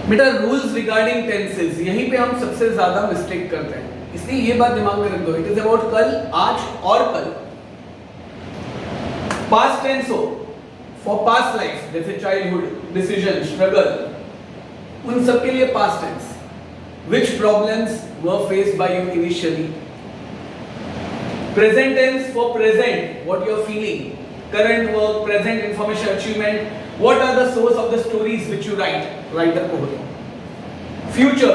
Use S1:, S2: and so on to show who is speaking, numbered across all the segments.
S1: बेटा rules regarding tenses, यहीं पे हम सबसे ज्यादा मिस्टेक करते हैं, इसलिए ये बात दिमाग में रख दो। इट इज अबाउट कल, आज और कल। पास्ट टेंस हो फॉर पास्ट लाइफ, जैसे चाइल्डहुड, डिसीजन, स्ट्रगल, उन सब के लिए past tense. Which problems were faced by you initially. Present tense for present, what you are feeling, current work, present information, achievement, what are the source of the stories which you write, writer को होता है। Future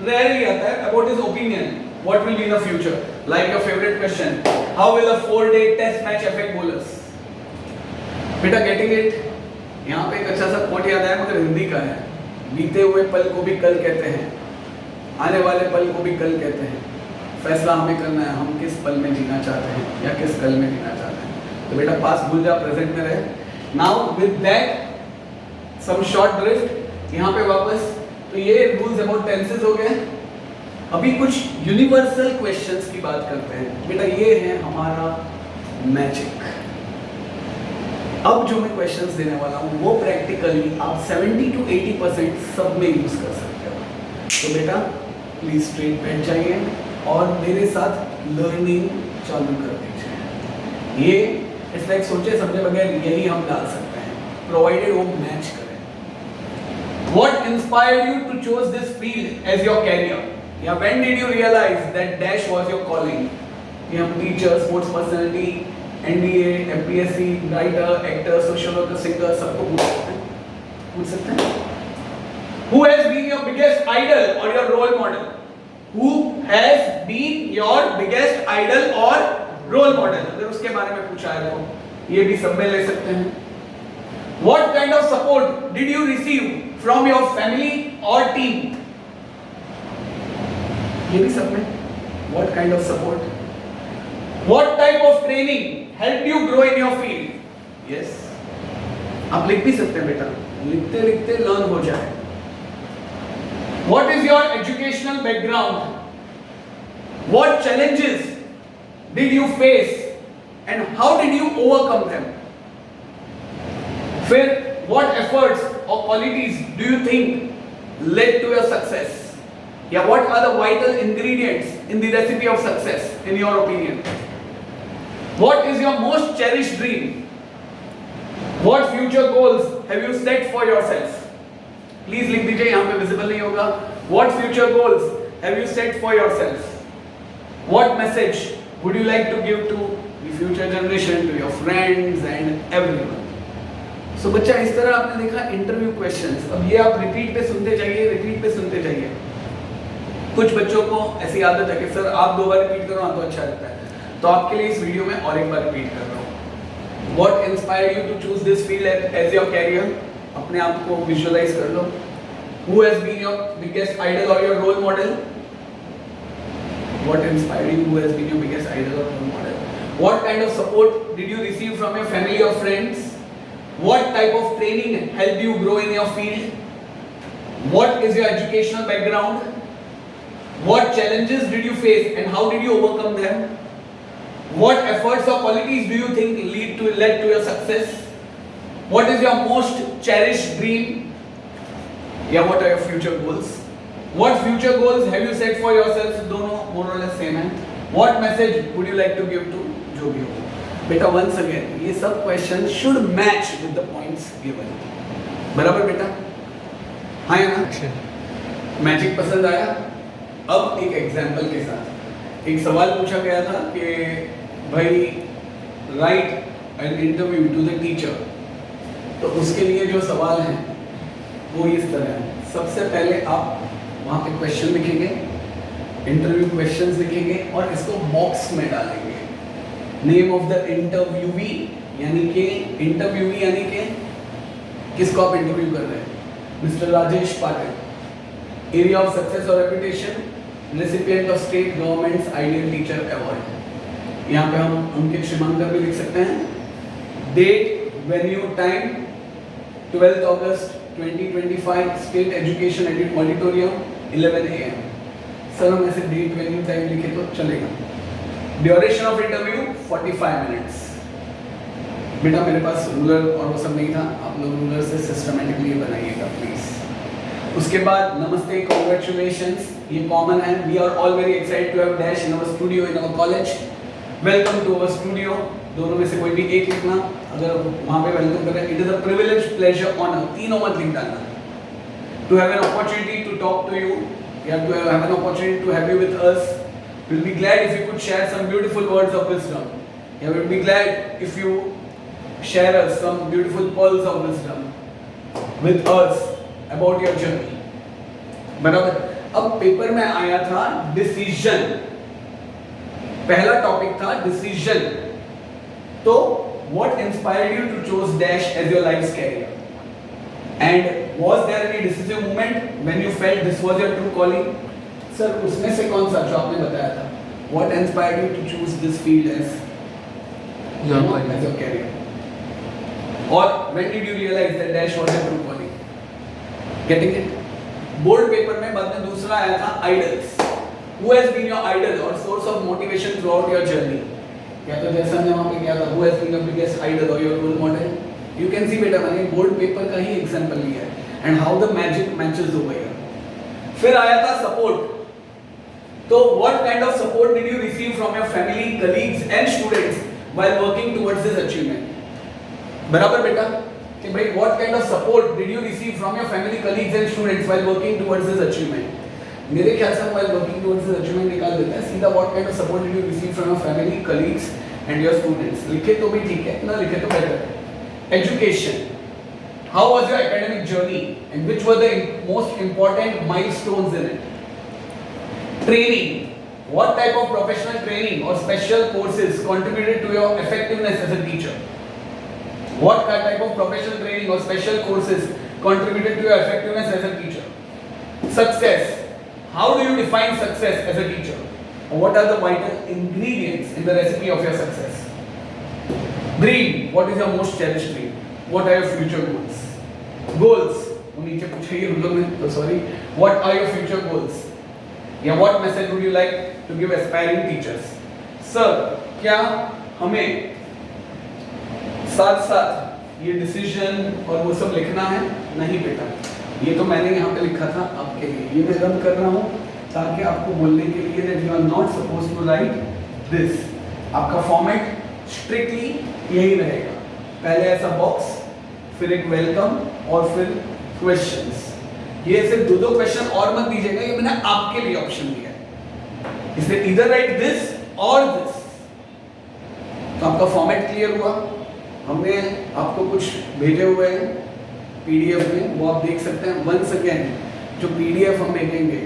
S1: rarely आता है, about his opinion, what will be in the future, like your favorite question, how will a 4-day test match affect bowlers। बेटा getting it, यहाँ पे एक अच्छा सा कोट याद आया, मगर हिंदी का है। बीते हुए पल को भी कल कहते हैं, आने वाले पल को भी कल कहते हैं, फैसला हमें करना है, हम किस पल में जीना चाहते हैं या किस कल में जीना चाहते हैं। तो बेटा पास्ट भूल जा, प्रेजेंट में रहे। Now with that some short drift, यहाँ पे वापस, तो ये rules about tenses हो गए। अभी कुछ universal questions की बात करते हैं। बेटा ये है हमारा मैजिक। अब जो मैं questions देने वाला हूँ वो practically आप 70 to 80% सब में यूज कर सकते हो। तो बेटा प्लीज स्ट्रेट बैठ जाइए और मेरे साथ लर्निंग चालू कर दीजिए। ये इट्स लाइक सोचे समझे बगैर यही हम डाल सकते हैं, प्रोवाइडेड वो मैच करें। What inspired you to choose this field as your career? या when did you realize that dash was your calling? ये हम teacher, sports personality, NDA, MPSC, writer, actor, social worker, singer, सबको पूछ सकते हैं। Who has been your biggest idol or your role model? Who has been your biggest idol or role model, अगर उसके बारे में पूछा है तो ये भी सब में ले सकते हैं। What kind of support did you receive from your family or team? ये भी सब में। What kind of support? What type of training helped you grow in your field? Yes, आप लिख भी सकते हैं बेटा, लिखते लिखते लर्न हो जाए। What is your educational background? What challenges did you face and how did you overcome them? फिर what efforts or qualities do you think led to your success? या what are the vital ingredients in the recipe of success in your opinion? What is your most cherished dream? What future goals have you set for yourself? Please लिख दीजिए, यहाँ पे visible नहीं होगा। What future goals have you set for yourself? What message would you like to give to the future generation, to your friends and everyone? So बच्चा इस तरह आपने देखा इंटरव्यू क्वेश्चंस। अब ये आप रिपीट पे सुनते जाइए, रिपीट पे सुनते जाइए। कुछ बच्चों को ऐसी आदत है कि सर आप 2 बार रिपीट करो तो अच्छा लगता है, तो आपके लिए इस वीडियो में और एक बार रिपीट कर रहा हूँ। What inspired you to choose this field as your career? अपने आप को विजुअलाइज कर लो। Who has been your biggest idol or your role model? What inspired you? Who has been your biggest idol or role model? What kind of support did you receive from your family or friends? What type of training helped you grow in your field? What is your educational background? What challenges did you face and how did you overcome them? What efforts or qualities do you think led to your success? What is your most cherished dream? Yeah, what are your future goals? What future goals have you set for yourself? दोनों more or less same है। What message would you like to give to जो भी हो। बेटा once again ये सब questions should match with the points given। बराबर बेटा? हाँ या ना? मैजिक पसंद आया? अब एक एग्जाम्पल के साथ एक सवाल पूछा गया था कि भाई write an interview to the teacher, तो उसके लिए जो सवाल है वो इस तरह है। सबसे पहले आप वहाँ पे क्वेश्चन लिखेंगे, इंटरव्यू क्वेश्चंस लिखेंगे और इसको बॉक्स में डालेंगे। नेम ऑफ द इंटरव्यूवी, यानी कि इंटरव्यूवी यानी कि किसको आप इंटरव्यू कर रहे हैं, mister Rajesh Patil. Area of success और reputation, recipient of state governments ideal teacher award. यहाँ पे हम उनके श्रीमांकर भी लिख सकते हैं। डेट, वेन्यू, टाइम 12 अगस्त 2025 state education auditorium 11 AM। Sir हम ऐसे डेट, वेन्यू, टाइम लिखे तो चलेगा। Duration of interview 45 minutes. बेटा मेरे पास रूलर और वो सब नहीं था, आप लोग रूलर से सिस्टमेटिकली बनाइएगा प्लीज। उसके बाद नमस्ते, कॉन्ग्रेचुलेशंस, ये कॉमन है. We are all very excited to have dash in our studio in our college. Welcome to our studio. दोनों में से कोई भी एक लिखना अगर वहाँ पे वेलकम कर रहे हैं. It is a privilege, pleasure, honour, तीनों मत लिख डालना. To have an opportunity to talk to you, we have to have an opportunity to have you with us. We'll be glad if you could share some beautiful words of wisdom. Yeah, we'll be glad if you share us some beautiful pearls of wisdom with us about your journey. बराबर. अब paper में आया था decision. पहला topic था decision. तो what inspired you to choose dash as your life's career? And was there any decisive moment when you felt this was your true calling? Sir, उसमें से कौन सा जो आपने बताया था? What inspired you to choose this field as your career? Or when did you realize that dash was your true calling? Getting it? Board paper में बाद में दूसरा आया था idols. Who has been your idol or source of motivation throughout your journey? या तो जैसा हमने वहाँ पे किया था, who has been your biggest idol or your role model? You can see बेटा मैंने बोर्ड पेपर का ही एग्जांपल लिया है and how the magic matches over here. फिर आया था सपोर्ट. तो what kind of support did you receive from your family, colleagues and students while working towards this achievement? बराबर बेटा कि भाई what kind of support did you receive from your family, colleagues and students while working towards this achievement? मेरे ख्याल से while working towards this achievement निकाल देते हैं सीधा. what kind of support did you receive from your family, colleagues and your students? लिखे तो भी ठीक है, ना लिखे तो better. Education. How was your academic journey and which were the most important milestones in it? Training. What type of professional training or special courses contributed to your effectiveness as a teacher? What type of professional training or special courses contributed to your effectiveness as a teacher? Success. How do you define success as a teacher? What are the vital ingredients in the recipe of your success? Dream. What is your most cherished dream? What are your future goals? Goals. वो नीचे पूछे ही हम लोग ने तो sorry. What are your future goals? या what message would you like to give aspiring teachers? Sir, क्या हमें साथ साथ ये डिसीजन और वो सब लिखना है? नहीं बेटा. ये तो मैंने यहाँ पे लिखा था आपके लिए. ये मैं रद्द कर रहा हूँ ताकि आपको बोलने के लिए that you are not supposed to write this. आपका फॉर्मेट स्ट्रिक्टली यही रहेगा. पहले ऐसा बॉक्स, फिर एक वेलकम और फिर क्वेश्चंस. ये सिर्फ दो क्वेश्चन और मत दीजिएगा, ये मैंने आपके लिए ऑप्शन दिया है. इसलिए इधर राइट दिस और दिस. तो आपका फॉर्मेट क्लियर हुआ. हमने आपको कुछ भेजे हुए हैं पीडीएफ में, वो आप देख सकते हैं. वंस अगेन जो पीडीएफ हम भेजेंगे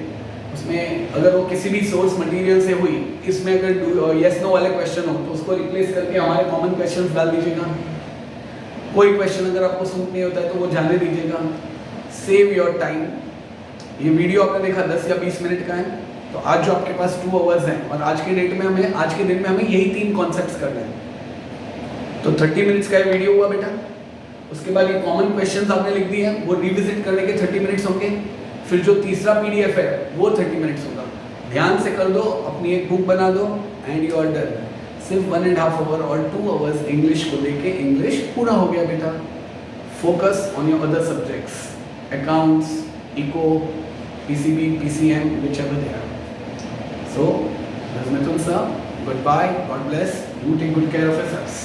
S1: उसमें अगर वो किसी भी सोर्स मटेरियल से हुई, इसमें अगर यस नो वाले क्वेश्चन हो तो उसको रिप्लेस करके हमारे कॉमन क्वेश्चंस डाल दीजिएगा. कोई क्वेश्चन अगर आपको सूट नहीं होता है तो वो जाने दीजिएगा. Save your time. ये वीडियो आपने देखा 10 या 20 मिनट का है, तो आज जो आपके पास 2 आवर्स हैं और आज के दिन में हमें यही 3 कॉन्सेप्ट्स करने हैं. तो 30 मिनट्स का वीडियो हुआ बेटा. उसके बाद ये कॉमन क्वेश्चंस आपने लिख दिए हैं, वो रिविजिट करने के 30 मिनट्स होंगे. फिर जो तीसरा पीडीएफ है वो 30 मिनट्स होगा. ध्यान से कर दो, अपनी एक बुक बना दो एंड यू आर डन. सिर्फ 1.5 आवर और 2 आवर्स इंग्लिश को लेके इंग्लिश पूरा हो गया बेटा. Focus on your other subjects, accounts, eco, PCB, PCM, whichever they are. So this is Mithun sir. Goodbye, God bless, you take good care of yourselves.